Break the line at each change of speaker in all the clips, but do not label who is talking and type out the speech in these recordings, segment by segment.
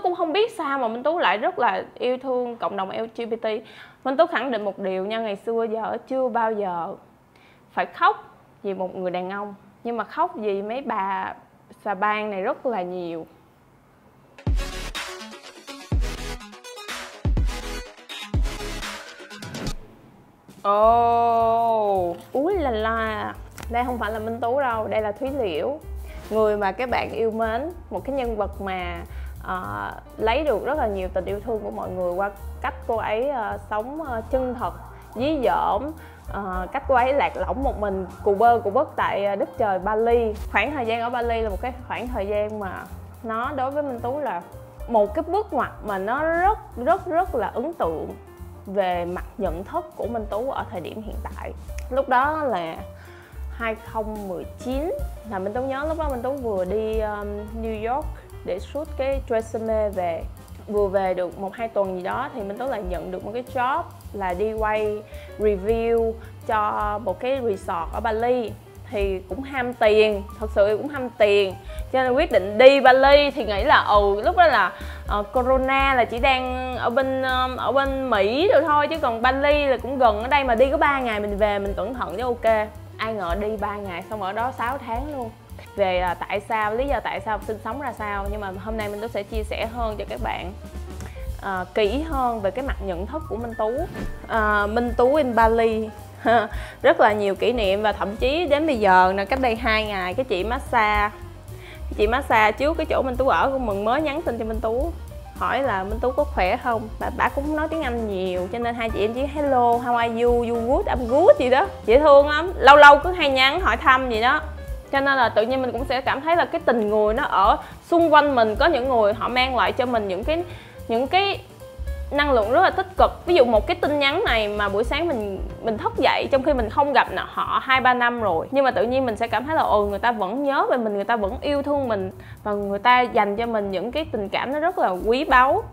cũng không biết sao mà Minh Tú lại rất là yêu thương cộng đồng LGBT. Minh Tú khẳng định một điều nha, ngày xưa giờ chưa bao giờ phải khóc vì một người đàn ông, nhưng mà khóc vì mấy bà xà bang này rất là nhiều. Úi là la. Đây không phải là Minh Tú đâu, đây là Thúy Liễu, người mà các bạn yêu mến, một cái nhân vật mà lấy được rất là nhiều tình yêu thương của mọi người qua cách cô ấy sống chân thật, dí dỏm, cách cô ấy lạc lõng một mình cù bơ cù bất tại đất trời Bali. Khoảng thời gian ở Bali là một cái khoảng thời gian mà nó đối với Minh Tú là một cái bước ngoặt mà nó rất là ấn tượng về mặt nhận thức của Minh Tú ở thời điểm hiện tại. Lúc đó là 2019, là Minh Tú nhớ lúc đó Minh Tú vừa đi New York để shoot cái Tresemme về. Vừa về được 1-2 tuần gì đó thì Minh Tú lại nhận được một cái job là đi quay review cho một cái resort ở Bali. Thì cũng ham tiền, thật sự cũng ham tiền, cho nên quyết định đi Bali. Thì nghĩ là lúc đó là corona là chỉ đang ở bên Mỹ rồi thôi, chứ còn Bali là cũng gần ở đây, mà đi có 3 ngày mình về mình cẩn thận chứ ok. Ai ngờ đi 3 ngày xong ở đó 6 tháng luôn. Về là tại sao, lý do tại sao sinh sống ra sao, nhưng mà hôm nay Minh Tú sẽ chia sẻ hơn cho các bạn kỹ hơn về cái mặt nhận thức của Minh Tú. Minh Tú in Bali rất là nhiều kỷ niệm, và thậm chí đến bây giờ nè, cách đây 2 ngày cái chị massage trước cái chỗ Minh Tú ở của mình mới nhắn tin cho Minh Tú hỏi là Minh Tú có khỏe không. Bà cũng không nói tiếng Anh nhiều, cho nên hai chị em chỉ hello, how are you, you good, I'm good gì đó, dễ thương lắm. Lâu lâu cứ hay nhắn hỏi thăm gì đó, cho nên là tự nhiên mình cũng sẽ cảm thấy là cái tình người nó ở xung quanh mình. Có những người họ mang lại cho mình những cái năng lượng rất là tích cực. Ví dụ một cái tin nhắn này mà buổi sáng mình thức dậy trong khi mình không gặp họ 2-3 năm rồi, nhưng mà tự nhiên mình sẽ cảm thấy là người ta vẫn nhớ về mình, người ta vẫn yêu thương mình, và người ta dành cho mình những cái tình cảm nó rất là quý báu.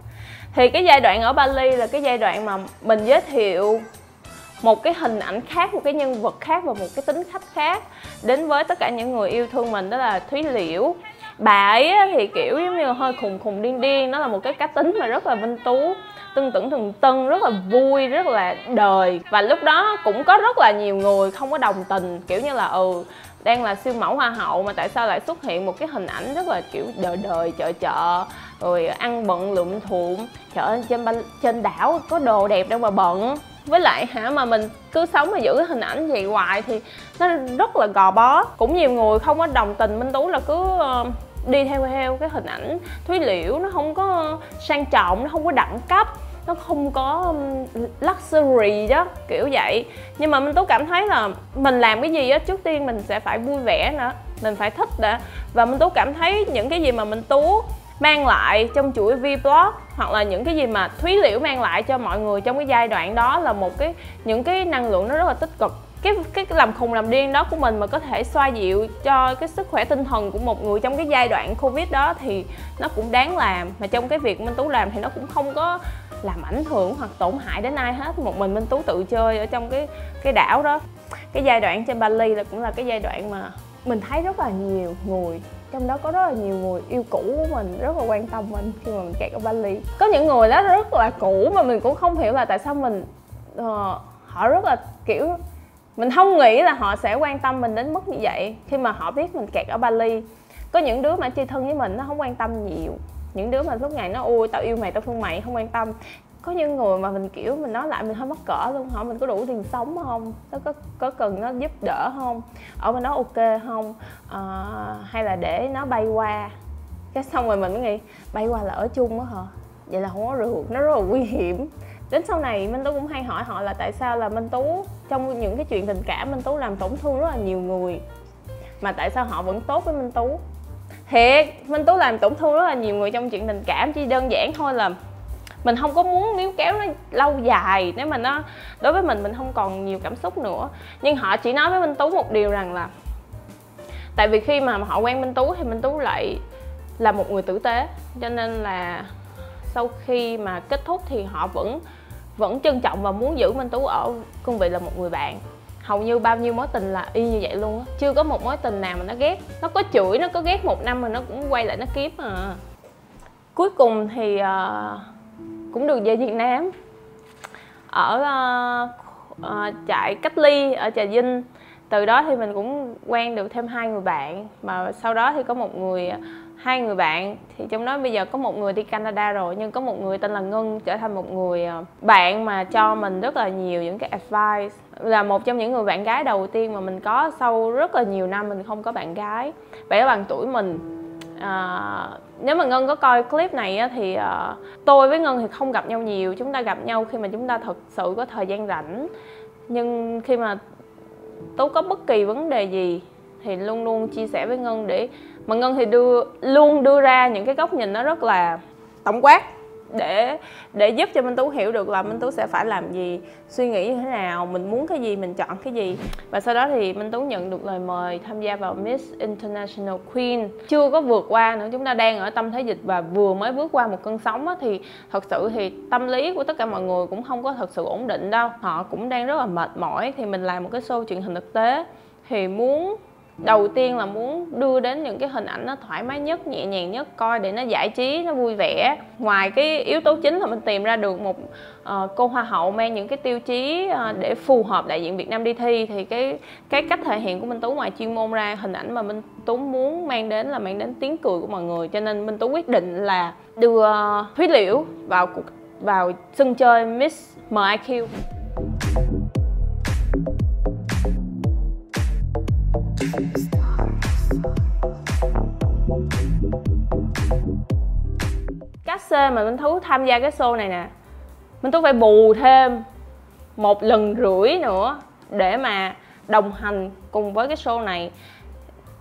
Thì cái giai đoạn ở Bali là cái giai đoạn mà mình giới thiệu một cái hình ảnh khác, một cái nhân vật khác và một cái tính khách khác đến với tất cả những người yêu thương mình, đó là Thúy Liễu. Bà ấy thì kiểu giống như hơi khùng điên điên, nó là một cái cá tính mà rất là Minh Tú, tưng tửng thường tân, rất là vui, rất là đời. Và lúc đó cũng có rất là nhiều người không có đồng tình, kiểu như là đang là siêu mẫu hoa hậu mà tại sao lại xuất hiện một cái hình ảnh rất là kiểu đời chợ rồi ăn bận lụm thuộm. Trời ơi, trên đảo có đồ đẹp đâu mà bận. Với lại mà mình cứ sống mà giữ cái hình ảnh vậy hoài thì nó rất là gò bó. Cũng nhiều người không có đồng tình Minh Tú là cứ đi theo cái hình ảnh Thúy Liễu, nó không có sang trọng, nó không có đẳng cấp, nó không có luxury đó, kiểu vậy. Nhưng mà Minh Tú cảm thấy là mình làm cái gì á, trước tiên mình sẽ phải vui vẻ nữa, mình phải thích đã. Và Minh Tú cảm thấy những cái gì mà Minh Tú mang lại trong chuỗi vlog, hoặc là những cái gì mà Thúy Liễu mang lại cho mọi người trong cái giai đoạn đó là những cái năng lượng nó rất là tích cực. Cái làm khùng làm điên đó của mình mà có thể xoa dịu cho cái sức khỏe tinh thần của một người trong cái giai đoạn Covid đó thì nó cũng đáng làm. Mà trong cái việc Minh Tú làm thì nó cũng không có làm ảnh hưởng hoặc tổn hại đến ai hết. Một mình Minh Tú tự chơi ở trong cái đảo đó. Cái giai đoạn trên Bali là cũng là cái giai đoạn mà mình thấy rất là nhiều người, trong đó có rất là nhiều người yêu cũ của mình rất là quan tâm mình khi mà mình kẹt ở Bali. Có những người đó rất là cũ mà mình cũng không hiểu là tại sao họ rất là kiểu, mình không nghĩ là họ sẽ quan tâm mình đến mức như vậy khi mà họ biết mình kẹt ở Bali. Có những đứa mà chơi thân với mình nó không quan tâm nhiều, những đứa mà suốt ngày nó ôi tao yêu mày, tao thương mày, không quan tâm. Có những người mà mình kiểu mình nói lại mình hơi mắc cỡ luôn, hỏi mình có đủ tiền sống không, nó có cần nó giúp đỡ không, ở bên đó ok không, hay là để nó bay qua. Cái xong rồi mình mới nghĩ bay qua là ở chung á hả, vậy là không có được, nó rất là nguy hiểm. Đến sau này Minh Tú cũng hay hỏi họ là tại sao là Minh Tú trong những cái chuyện tình cảm Minh Tú làm tổn thương rất là nhiều người, mà tại sao họ vẫn tốt với Minh Tú. Thiệt, Minh Tú làm tổn thương rất là nhiều người trong chuyện tình cảm, chỉ đơn giản thôi là mình không có muốn níu kéo nó lâu dài, nếu mà nó đối với mình không còn nhiều cảm xúc nữa. Nhưng họ chỉ nói với Minh Tú một điều rằng là tại vì khi mà họ quen Minh Tú thì Minh Tú lại là một người tử tế, cho nên là sau khi mà kết thúc thì họ vẫn trân trọng và muốn giữ Minh Tú ở cương vị là một người bạn. Hầu như bao nhiêu mối tình là y như vậy luôn á, chưa có một mối tình nào mà nó ghét. Nó có chửi, nó có ghét 1 năm mà nó cũng quay lại nó kiếm à. Cuối cùng thì cũng được về Việt Nam, ở trại cách ly ở Trà Vinh. Từ đó thì mình cũng quen được thêm 2 người bạn, mà sau đó thì có hai người bạn thì trong đó bây giờ có một người đi Canada rồi, nhưng có một người tên là Ngân trở thành một người bạn mà cho mình rất là nhiều những cái advice, là một trong những người bạn gái đầu tiên mà mình có sau rất là nhiều năm mình không có bạn gái. Bạn ấy bằng tuổi mình. Nếu mà Ngân có coi clip này á, thì tôi với Ngân thì không gặp nhau nhiều, chúng ta gặp nhau khi mà chúng ta thật sự có thời gian rảnh. Nhưng khi mà Tú có bất kỳ vấn đề gì thì luôn luôn chia sẻ với Ngân, để mà Ngân thì luôn đưa ra những cái góc nhìn nó rất là tổng quát để giúp cho Minh Tú hiểu được là Minh Tú sẽ phải làm gì, suy nghĩ như thế nào, mình muốn cái gì, mình chọn cái gì. Và sau đó thì Minh Tú nhận được lời mời tham gia vào Miss International Queen. Chưa có vượt qua nữa, chúng ta đang ở tâm thế dịch và vừa mới bước qua một cơn sóng á, thì thật sự thì tâm lý của tất cả mọi người cũng không có thật sự ổn định đâu. Họ cũng đang rất là mệt mỏi. Thì mình làm một cái show truyền hình thực tế thì đầu tiên là muốn đưa đến những cái hình ảnh nó thoải mái nhất, nhẹ nhàng nhất, coi để nó giải trí, nó vui vẻ. Ngoài cái yếu tố chính là mình tìm ra được một cô hoa hậu mang những cái tiêu chí để phù hợp đại diện Việt Nam đi thi, thì cái cách thể hiện của Minh Tú ngoài chuyên môn ra, hình ảnh mà Minh Tú muốn mang đến là mang đến tiếng cười của mọi người. Cho nên Minh Tú quyết định là đưa Thúy Liễu vào sân chơi Miss MIQ. Cách C mà Minh Tú tham gia cái show này nè, Minh Tú phải bù thêm 1,5 lần nữa để mà đồng hành cùng với cái show này.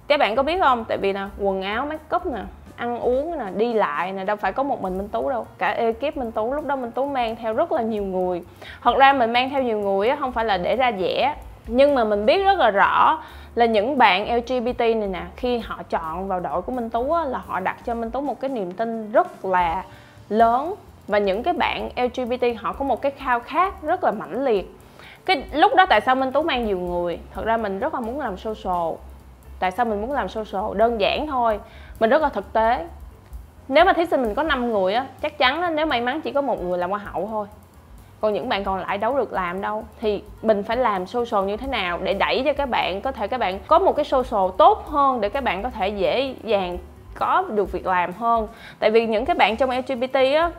Các bạn có biết không? Tại vì là quần áo, make up nè, ăn uống nè, đi lại nè, đâu phải có một mình Minh Tú đâu. Cả ekip Minh Tú, lúc đó Minh Tú mang theo rất là nhiều người. Thật ra mình mang theo nhiều người á, không phải là để ra vẻ, nhưng mà mình biết rất là rõ là những bạn LGBT này nè, khi họ chọn vào đội của Minh Tú á, là họ đặt cho Minh Tú một cái niềm tin rất là lớn. Và những cái bạn LGBT họ có một cái khao khát rất là mãnh liệt. Cái lúc đó tại sao Minh Tú mang nhiều người? Thật ra mình rất là muốn làm social. Tại sao mình muốn làm social? Đơn giản thôi, mình rất là thực tế. Nếu mà thí sinh mình có 5 người á, chắc chắn á, nếu may mắn chỉ có một người làm hoa hậu thôi, còn những bạn còn lại đâu được làm đâu. Thì mình phải làm social như thế nào để đẩy cho các bạn các bạn có một cái social tốt hơn, để các bạn có thể dễ dàng có được việc làm hơn. Tại vì những cái bạn trong LGBT á,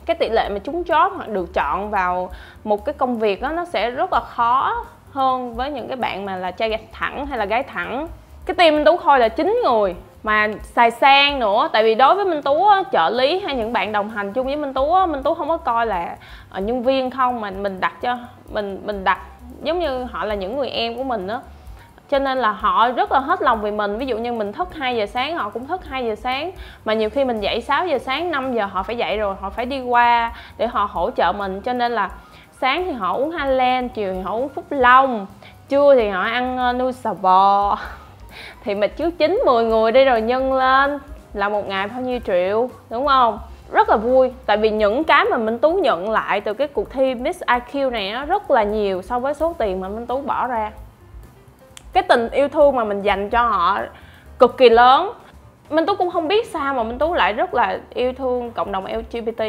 cái tỷ lệ mà trúng job hoặc được chọn vào một cái công việc á, nó sẽ rất là khó hơn với những cái bạn mà là trai thẳng hay là gái thẳng. Cái team Minh Tú thôi là 9 người mà xài sang nữa. Tại vì đối với Minh Tú á, trợ lý hay những bạn đồng hành chung với Minh Tú á, Minh Tú không có coi là nhân viên không, mà mình đặt cho mình đặt giống như họ là những người em của mình á. Cho nên là họ rất là hết lòng vì mình. Ví dụ như mình thức 2 giờ sáng, họ cũng thức 2 giờ sáng. Mà nhiều khi mình dậy 6 giờ sáng, 5 giờ họ phải dậy rồi, họ phải đi qua để họ hỗ trợ mình. Cho nên là sáng thì họ uống Highland, chiều thì họ uống Phúc Long, trưa thì họ ăn nuôi sò bò. Thì mình chứ 9-10 người đi rồi nhân lên là một ngày bao nhiêu triệu, đúng không? Rất là vui. Tại vì những cái mà Minh Tú nhận lại từ cái cuộc thi Miss IQ này nó rất là nhiều so với số tiền mà Minh Tú bỏ ra. Cái tình yêu thương mà mình dành cho họ cực kỳ lớn. Minh Tú cũng không biết sao mà Minh Tú lại rất là yêu thương cộng đồng LGBT.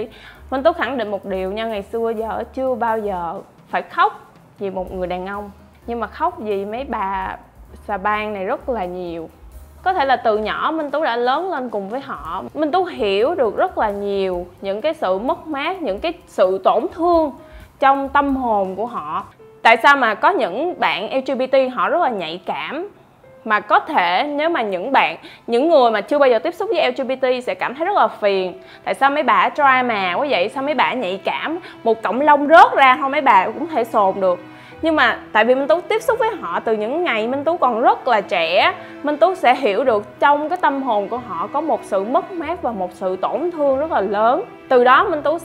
Minh Tú khẳng định một điều nha, ngày xưa giờ chưa bao giờ phải khóc vì một người đàn ông, nhưng mà khóc vì mấy bà xà bang này rất là nhiều. Có thể là từ nhỏ Minh Tú đã lớn lên cùng với họ. Minh Tú hiểu được rất là nhiều những cái sự mất mát, những cái sự tổn thương trong tâm hồn của họ. Tại sao mà có những bạn LGBT họ rất là nhạy cảm, mà có thể nếu mà những người mà chưa bao giờ tiếp xúc với LGBT sẽ cảm thấy rất là phiền. Tại sao mấy bà drama quá vậy, sao mấy bà nhạy cảm, một cọng lông rớt ra thôi mấy bà cũng thể sồn được. Nhưng mà tại vì Minh Tú tiếp xúc với họ từ những ngày Minh Tú còn rất là trẻ, Minh Tú sẽ hiểu được trong cái tâm hồn của họ có một sự mất mát và một sự tổn thương rất là lớn. Từ đó Minh Tú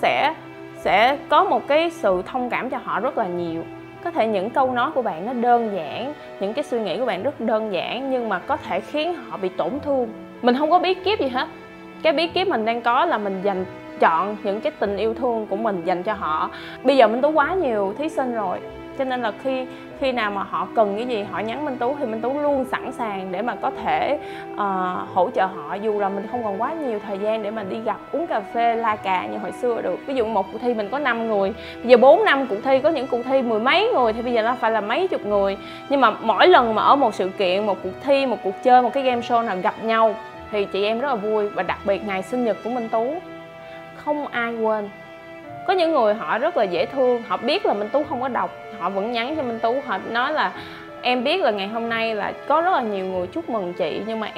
sẽ có một cái sự thông cảm cho họ rất là nhiều. Có thể những câu nói của bạn nó đơn giản, những cái suy nghĩ của bạn rất đơn giản, nhưng mà có thể khiến họ bị tổn thương. Mình không có bí kíp gì hết. Cái bí kíp mình đang có là mình chọn những cái tình yêu thương của mình dành cho họ. Bây giờ Minh Tú quá nhiều thí sinh rồi, cho nên là khi nào mà họ cần cái gì họ nhắn Minh Tú thì Minh Tú luôn sẵn sàng để mà có thể hỗ trợ họ, dù là mình không còn quá nhiều thời gian để mà đi gặp uống cà phê la cà như hồi xưa được. Ví dụ một cuộc thi mình có 5 người, bây giờ 4-5 cuộc thi, có những cuộc thi mười mấy người thì bây giờ nó phải là mấy chục người. Nhưng mà mỗi lần mà ở một sự kiện, một cuộc thi, một cuộc chơi, một cái game show nào gặp nhau thì chị em rất là vui. Và đặc biệt ngày sinh nhật của Minh Tú không ai quên. Có những người họ rất là dễ thương, họ biết là Minh Tú không có đọc, họ vẫn nhắn cho Minh Tú, họ nói là em biết là ngày hôm nay là có rất là nhiều người chúc mừng chị, nhưng mà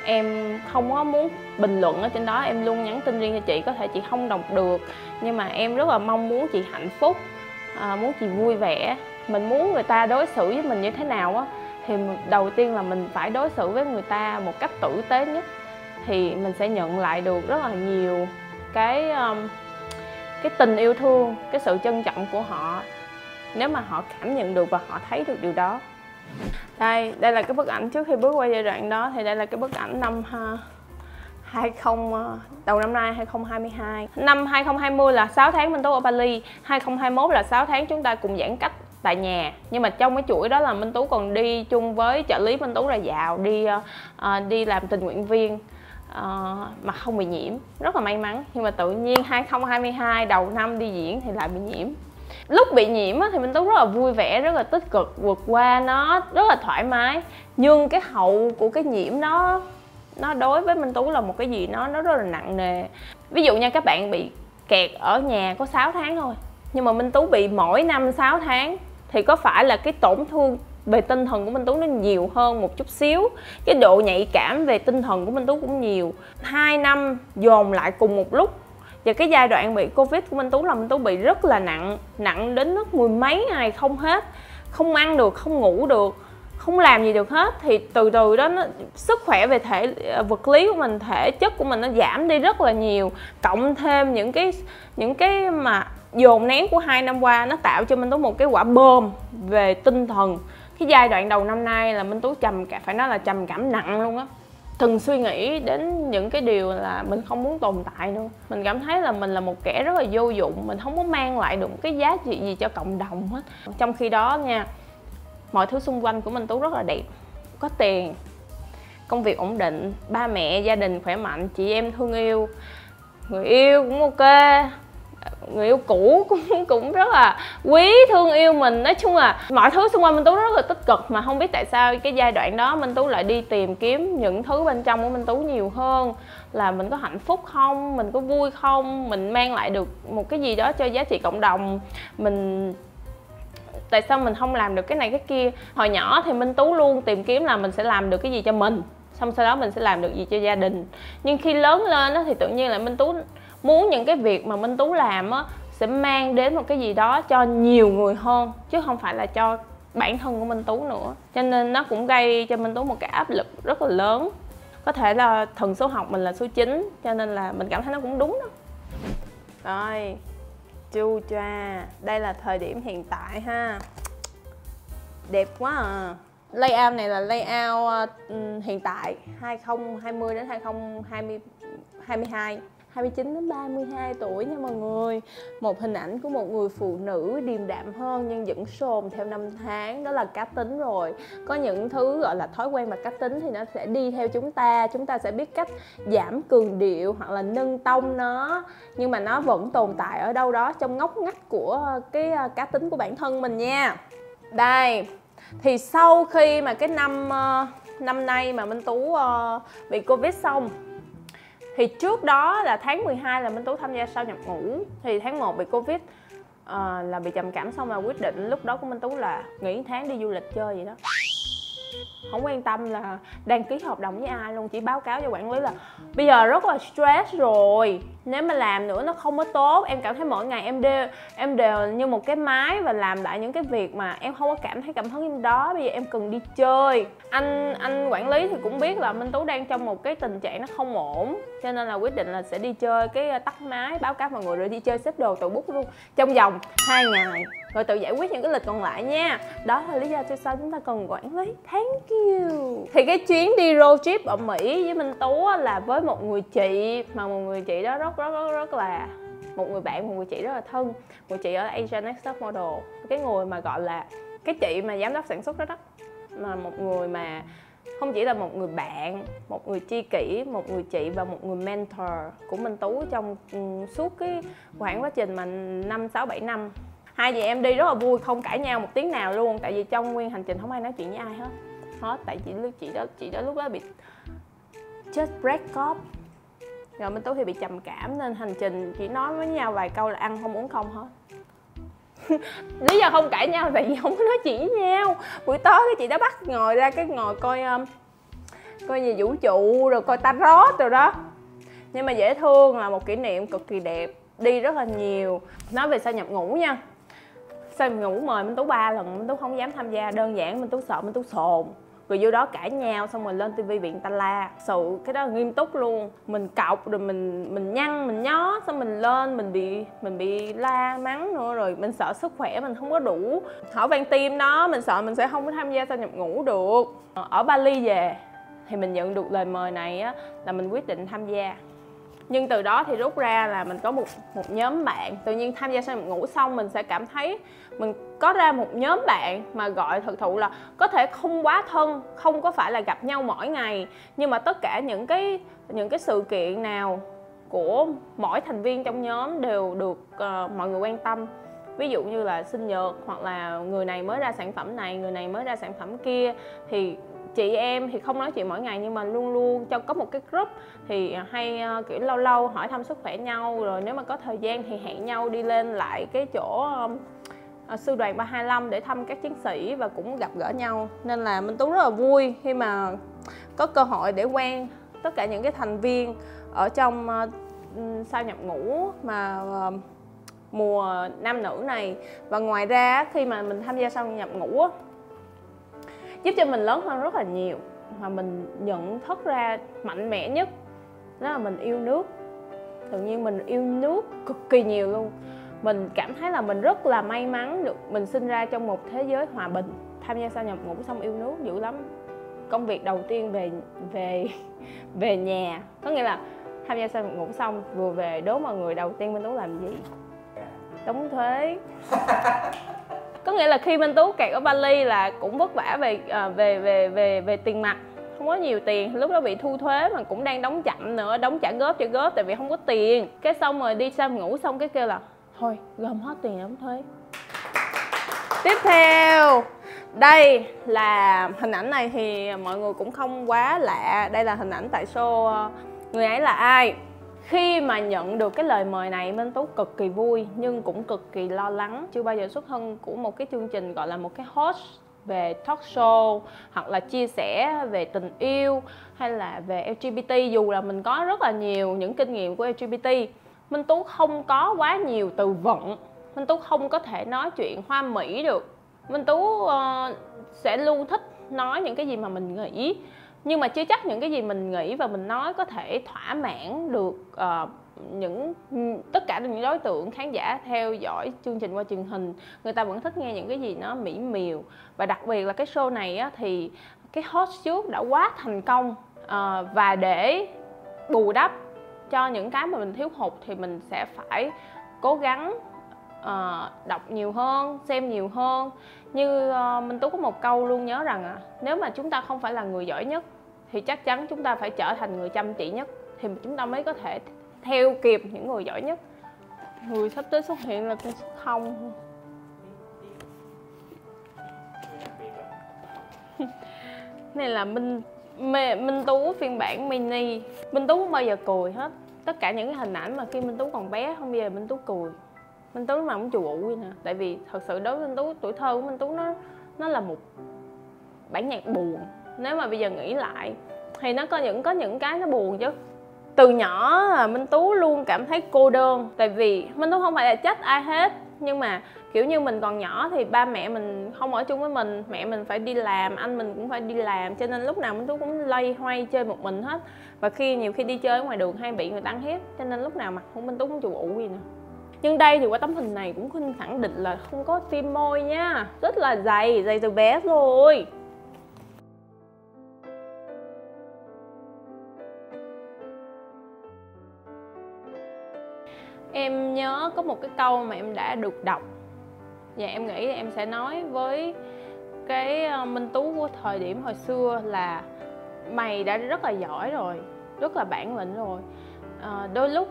em không có muốn bình luận ở trên đó, em luôn nhắn tin riêng cho chị, có thể chị không đọc được, nhưng mà em rất là mong muốn chị hạnh phúc, muốn chị vui vẻ. Mình muốn người ta đối xử với mình như thế nào á, thì đầu tiên là mình phải đối xử với người ta một cách tử tế nhất, thì mình sẽ nhận lại được rất là nhiều cái tình yêu thương, cái sự trân trọng của họ, nếu mà họ cảm nhận được và họ thấy được điều đó. Đây là cái bức ảnh trước khi bước qua giai đoạn đó. Thì đây là cái bức ảnh năm đầu năm nay 2022. Năm 2020 là 6 tháng Minh Tú ở Bali, 2021 là 6 tháng chúng ta cùng giãn cách tại nhà. Nhưng mà trong cái chuỗi đó là Minh Tú còn đi chung với trợ lý Minh Tú là Dạo, đi làm tình nguyện viên, mà không bị nhiễm, rất là may mắn. Nhưng mà tự nhiên 2022 đầu năm đi diễn thì lại bị nhiễm. Lúc bị nhiễm thì Minh Tú rất là vui vẻ, rất là tích cực, vượt qua nó rất là thoải mái. Nhưng cái hậu của cái nhiễm nó đối với Minh Tú là một cái gì nó rất là nặng nề. Ví dụ nha, các bạn bị kẹt ở nhà có 6 tháng thôi, nhưng mà Minh Tú bị mỗi năm 6 tháng, thì có phải là cái tổn thương về tinh thần của Minh Tú nó nhiều hơn một chút xíu. Cái độ nhạy cảm về tinh thần của Minh Tú cũng nhiều. 2 năm dồn lại cùng một lúc. Và cái giai đoạn bị Covid của Minh Tú là Minh Tú bị rất là nặng đến mức mười mấy ngày không hết, không ăn được, không ngủ được, không làm gì được hết. Thì từ từ đó sức khỏe về vật lý của mình, thể chất của mình nó giảm đi rất là nhiều. Cộng thêm những cái mà dồn nén của 2 năm qua, nó tạo cho Minh Tú một cái quả bom về tinh thần. Cái giai đoạn đầu năm nay là Minh Tú phải nói là trầm cảm nặng luôn á. Từng suy nghĩ đến những cái điều là mình không muốn tồn tại nữa. Mình cảm thấy là mình là một kẻ rất là vô dụng, mình không có mang lại được một cái giá trị gì cho cộng đồng hết. Trong khi đó nha, mọi thứ xung quanh của Minh Tú rất là đẹp. Có tiền, công việc ổn định, ba mẹ, gia đình khỏe mạnh, chị em thương yêu, người yêu cũng ok, người yêu cũ cũng rất là quý, thương yêu mình. Nói chung là mọi thứ xung quanh Minh Tú rất là tích cực. Mà không biết tại sao cái giai đoạn đó Minh Tú lại đi tìm kiếm những thứ bên trong của Minh Tú nhiều hơn. Là mình có hạnh phúc không, mình có vui không, mình mang lại được một cái gì đó cho giá trị cộng đồng, tại sao mình không làm được cái này cái kia. Hồi nhỏ thì Minh Tú luôn tìm kiếm là mình sẽ làm được cái gì cho mình, xong sau đó mình sẽ làm được gì cho gia đình. Nhưng khi lớn lên thì tự nhiên là Minh Tú muốn những cái việc mà Minh Tú làm sẽ mang đến một cái gì đó cho nhiều người hơn, chứ không phải là cho bản thân của Minh Tú nữa. Cho nên nó cũng gây cho Minh Tú một cái áp lực rất là lớn. Có thể là thần số học mình là số 9, cho nên là mình cảm thấy nó cũng đúng đó. Rồi, chu choa, đây là thời điểm hiện tại ha. Đẹp quá à. Layout này là layout hiện tại 2020 đến 2022, 29 đến 32 tuổi nha mọi người. Một hình ảnh của một người phụ nữ điềm đạm hơn nhưng vẫn xồm theo năm tháng, đó là cá tính rồi. Có những thứ gọi là thói quen và cá tính thì nó sẽ đi theo chúng ta sẽ biết cách giảm cường điệu hoặc là nâng tông nó, nhưng mà nó vẫn tồn tại ở đâu đó trong ngóc ngách của cái cá tính của bản thân mình nha. Đây, thì sau khi mà cái năm nay mà Minh Tú bị Covid xong, thì trước đó là tháng 12 là Minh Tú tham gia sau nhập ngũ. Thì tháng 1 bị Covid, là bị trầm cảm xong, là quyết định lúc đó của Minh Tú là nghỉ tháng đi du lịch chơi vậy đó. Không quan tâm là đăng ký hợp đồng với ai luôn, chỉ báo cáo cho quản lý là bây giờ rất là stress rồi, nếu mà làm nữa nó không có tốt. Em cảm thấy mỗi ngày em đều như một cái máy và làm lại những cái việc mà em không có cảm thấy cảm hứng trong đó. Bây giờ em cần đi chơi. Anh quản lý thì cũng biết là Minh Tú đang trong một cái tình trạng nó không ổn, cho nên là quyết định là sẽ đi chơi. Cái tắt máy, báo cáo mọi người rồi đi chơi, xếp đồ tự bút luôn trong vòng 2 ngày, rồi tự giải quyết những cái lịch còn lại nha. Đó là lý do tại sao chúng ta cần quản lý. Thank you. Thì cái chuyến đi road trip ở Mỹ với Minh Tú là với một người chị, mà một người chị đó rất là một người bạn, một người chị rất là thân, một chị ở Asian Next Top Model. Cái người mà gọi là cái chị mà giám đốc sản xuất đó là một người mà không chỉ là một người bạn, một người tri kỷ, một người chị và một người mentor của Minh Tú trong suốt cái khoảng quá trình mà 5, 6, 7 năm. Hai chị em đi rất là vui, không cãi nhau một tiếng nào luôn. Tại vì trong nguyên hành trình không ai nói chuyện với ai hết. Tại chị đó lúc đó bị just break up. Rồi Minh Tú thì bị trầm cảm nên hành trình chỉ nói với nhau vài câu là ăn không uống không hết. Lý do không cãi nhau tại vì không có nói chuyện với nhau. Buổi tối cái chị đó bắt ngồi ra cái ngồi coi về vũ trụ rồi coi tarot rồi đó. Nhưng mà dễ thương, là một kỷ niệm cực kỳ đẹp. Đi rất là nhiều. Nói về sao nhập ngũ nha. Sao nhập ngũ mời Minh Tú 3 lần, Minh Tú không dám tham gia. Đơn giản Minh Tú sợ Minh Tú sồn. Rồi vô đó cãi nhau xong rồi lên tivi bị người ta la. Sự cái đó là nghiêm túc luôn. Mình cọc rồi mình nhăn, mình nhó, xong mình lên mình bị la mắng nữa. Rồi mình sợ sức khỏe mình không có đủ. Hỏi van tim đó, mình sợ mình sẽ không có tham gia sao nhập ngũ được. Ở Bali về thì mình nhận được lời mời này á, là mình quyết định tham gia. Nhưng từ đó thì rút ra là mình có một nhóm bạn. Tự nhiên tham gia sao nhập ngũ xong mình sẽ cảm thấy mình có ra một nhóm bạn mà gọi thực thụ là có thể không quá thân, không có phải là gặp nhau mỗi ngày, nhưng mà tất cả những cái sự kiện nào của mỗi thành viên trong nhóm đều được mọi người quan tâm. Ví dụ như là sinh nhật, hoặc là người này mới ra sản phẩm này, người này mới ra sản phẩm kia, thì chị em thì không nói chuyện mỗi ngày nhưng mà luôn luôn có một cái group thì hay kiểu lâu lâu hỏi thăm sức khỏe nhau, rồi nếu mà có thời gian thì hẹn nhau đi lên lại cái chỗ sư đoàn 325 để thăm các chiến sĩ và cũng gặp gỡ nhau. Nên là Minh Tú rất là vui khi mà có cơ hội để quen tất cả những cái thành viên ở trong sao nhập ngũ mà mùa nam nữ này. Và ngoài ra khi mà mình tham gia sao nhập ngũ giúp cho mình lớn hơn rất là nhiều, mà mình nhận thức ra mạnh mẽ nhất đó là mình yêu nước. Tự nhiên mình yêu nước cực kỳ nhiều luôn. Mình cảm thấy là mình rất là may mắn được mình sinh ra trong một thế giới hòa bình. Tham gia sao nhập ngũ xong yêu nước dữ lắm. Công việc đầu tiên về nhà, có nghĩa là tham gia sao nhập ngũ xong vừa về, đố mọi người đầu tiên Minh Tú làm gì? Đóng thuế. Có nghĩa là khi Minh Tú kẹt ở Bali là cũng vất vả về tiền mặt, không có nhiều tiền. Lúc đó bị thu thuế mà cũng đang đóng chậm nữa, đóng trả góp tại vì không có tiền. Cái xong rồi đi sao ngủ xong cái kêu là thôi gom hết tiền đóng thuế. Tiếp theo, đây là hình ảnh này thì mọi người cũng không quá lạ. Đây là hình ảnh tại show Người Ấy Là Ai. Khi mà nhận được cái lời mời này, Minh Tú cực kỳ vui nhưng cũng cực kỳ lo lắng. Chưa bao giờ xuất thân của một cái chương trình gọi là một cái host về talk show, hoặc là chia sẻ về tình yêu hay là về LGBT. Dù là mình có rất là nhiều những kinh nghiệm của LGBT, Minh Tú không có quá nhiều từ vựng. Minh Tú không có thể nói chuyện hoa mỹ được. Minh Tú sẽ luôn thích nói những cái gì mà mình nghĩ, nhưng mà chưa chắc những cái gì mình nghĩ và mình nói có thể thỏa mãn được tất cả những đối tượng khán giả theo dõi chương trình qua truyền hình. Người ta vẫn thích nghe những cái gì nó mỹ miều. Và đặc biệt là cái show này á, thì cái host trước đã quá thành công, và để bù đắp cho những cái mà mình thiếu hụt thì mình sẽ phải cố gắng đọc nhiều hơn, xem nhiều hơn. Như Minh Tú có một câu luôn nhớ rằng nếu mà chúng ta không phải là người giỏi nhất thì chắc chắn chúng ta phải trở thành người chăm chỉ nhất, thì chúng ta mới có thể theo kịp những người giỏi nhất. Người sắp tới xuất hiện là con số 0. Này là Minh Tú phiên bản mini. Minh Tú không bao giờ cười hết. Tất cả những cái hình ảnh mà khi Minh Tú còn bé không bao giờ Minh Tú cười. Minh Tú lúc nào cũng chù ụ vậy nè. Tại vì thật sự đối với Minh Tú, tuổi thơ của Minh Tú nó là một bản nhạc buồn. Nếu mà bây giờ nghĩ lại thì nó có những cái nó buồn chứ. Từ nhỏ Minh Tú luôn cảm thấy cô đơn. Tại vì Minh Tú không phải là trách ai hết, nhưng mà kiểu như mình còn nhỏ thì ba mẹ mình không ở chung với mình, mẹ mình phải đi làm, anh mình cũng phải đi làm, cho nên lúc nào Minh Tú cũng loay hoay chơi một mình hết. Và nhiều khi đi chơi ở ngoài đường hay bị người ta ăn hiếp, cho nên lúc nào mặt của Minh Tú cũng chù ụ gì nè. Nhưng đây thì qua tấm hình này cũng xin khẳng định là không có tim môi nha, rất là dày từ bé rồi. Em nhớ có một cái câu mà em đã được đọc và em nghĩ em sẽ nói với cái Minh Tú của thời điểm hồi xưa là mày đã rất là giỏi rồi, rất là bản lĩnh rồi. Đôi lúc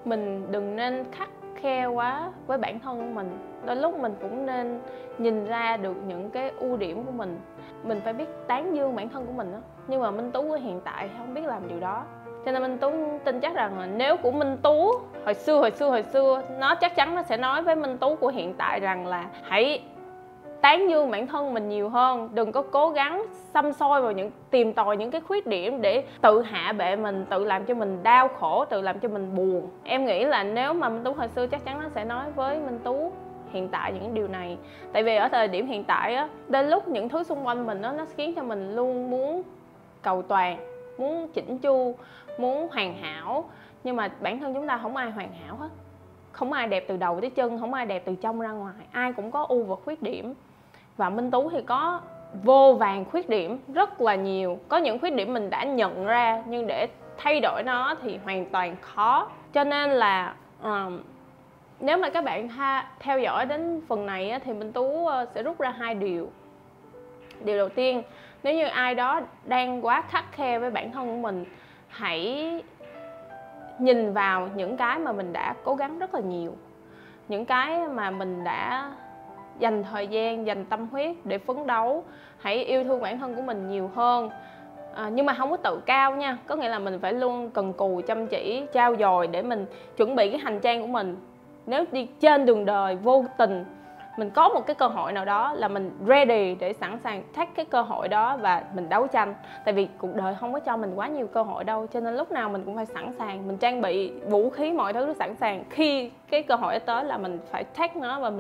mình đừng nên khắt khe quá với bản thân của mình. Đôi lúc mình cũng nên nhìn ra được những cái ưu điểm của mình. Mình phải biết tán dương bản thân của mình đó. Nhưng mà Minh Tú của hiện tại không biết làm điều đó. Cho nên Minh Tú tin chắc rằng là nếu của Minh Tú hồi xưa nó chắc chắn nó sẽ nói với Minh Tú của hiện tại rằng là hãy tán dương bản thân mình nhiều hơn, đừng có cố gắng xăm soi vào tìm tòi những cái khuyết điểm để tự hạ bệ mình, tự làm cho mình đau khổ, tự làm cho mình buồn. Em nghĩ là nếu mà Minh Tú hồi xưa chắc chắn nó sẽ nói với Minh Tú hiện tại những điều này. Tại vì ở thời điểm hiện tại á, đến lúc những thứ xung quanh mình đó, nó khiến cho mình luôn muốn cầu toàn, muốn chỉnh chu, muốn hoàn hảo. Nhưng mà bản thân chúng ta không ai hoàn hảo hết. Không ai đẹp từ đầu tới chân, không ai đẹp từ trong ra ngoài. Ai cũng có ưu và khuyết điểm. Và Minh Tú thì có vô vàn khuyết điểm, rất là nhiều. Có những khuyết điểm mình đã nhận ra, nhưng để thay đổi nó thì hoàn toàn khó. Cho nên là nếu mà các bạn theo dõi đến phần này á, thì Minh Tú sẽ rút ra 2 điều. Điều đầu tiên, nếu như ai đó đang quá khắt khe với bản thân của mình, hãy nhìn vào những cái mà mình đã cố gắng rất là nhiều, những cái mà mình đã dành thời gian, dành tâm huyết để phấn đấu. Hãy yêu thương bản thân của mình nhiều hơn. Nhưng mà không có tự cao nha. Có nghĩa là mình phải luôn cần cù, chăm chỉ, trau dồi để mình chuẩn bị cái hành trang của mình. Nếu đi trên đường đời vô tình mình có một cái cơ hội nào đó là mình ready để sẵn sàng take cái cơ hội đó và mình đấu tranh. Tại vì cuộc đời không có cho mình quá nhiều cơ hội đâu. Cho nên lúc nào mình cũng phải sẵn sàng. Mình trang bị vũ khí, mọi thứ sẵn sàng. Khi cái cơ hội đó tới là mình phải take nó và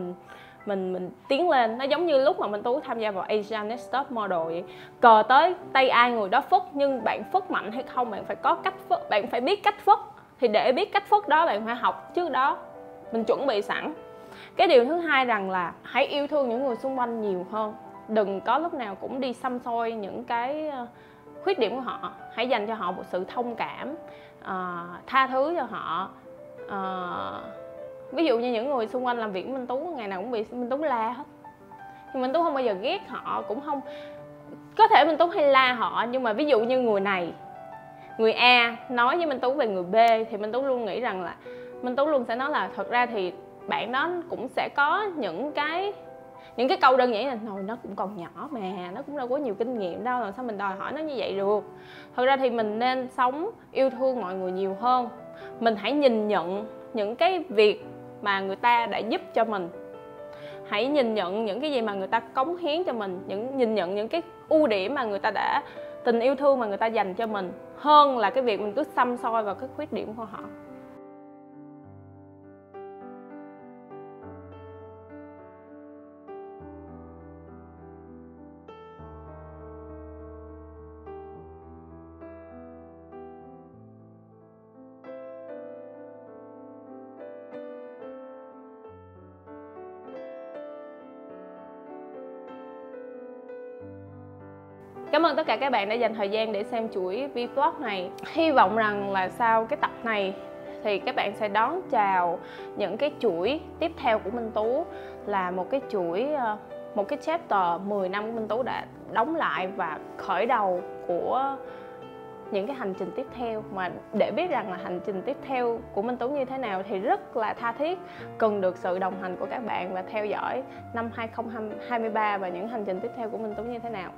mình tiến lên. Nó giống như lúc mà Minh Tú tham gia vào Asian Next Top Model vậy. Cờ tới tay ai người đó phất, nhưng bạn phất mạnh hay không, bạn phải có cách phất, bạn phải biết cách phất. Thì để biết cách phất đó bạn phải học trước đó, mình chuẩn bị sẵn. Cái điều thứ hai rằng là hãy yêu thương những người xung quanh nhiều hơn. Đừng có lúc nào cũng đi xăm soi những cái khuyết điểm của họ. Hãy dành cho họ một sự thông cảm, tha thứ cho họ. Ví dụ như những người xung quanh làm việc với Minh Tú, ngày nào cũng bị Minh Tú la hết. Nhưng Minh Tú không bao giờ ghét họ, cũng không. Có thể Minh Tú hay la họ, nhưng mà ví dụ như người này, người A nói với Minh Tú về người B, thì Minh Tú luôn nghĩ rằng là Minh Tú luôn sẽ nói là thật ra thì bạn đó cũng sẽ có những cái câu đơn giản là nồi nó cũng còn nhỏ mà, nó cũng đâu có nhiều kinh nghiệm đâu, làm sao mình đòi hỏi nó như vậy được. Thật ra thì mình nên sống yêu thương mọi người nhiều hơn. Mình hãy nhìn nhận những cái việc mà người ta đã giúp cho mình. Hãy nhìn nhận những cái gì mà người ta cống hiến cho mình, nhìn nhận những cái ưu điểm mà người ta đã, tình yêu thương mà người ta dành cho mình, hơn là cái việc mình cứ xăm soi vào cái khuyết điểm của họ. Cảm ơn tất cả các bạn đã dành thời gian để xem chuỗi vlog này. Hy vọng rằng là sau cái tập này thì các bạn sẽ đón chào những cái chuỗi tiếp theo của Minh Tú, là một cái chuỗi, một cái chapter 10 năm của Minh Tú đã đóng lại và khởi đầu của những cái hành trình tiếp theo. Mà để biết rằng là hành trình tiếp theo của Minh Tú như thế nào thì rất là tha thiết cần được sự đồng hành của các bạn và theo dõi năm 2023 và những hành trình tiếp theo của Minh Tú như thế nào.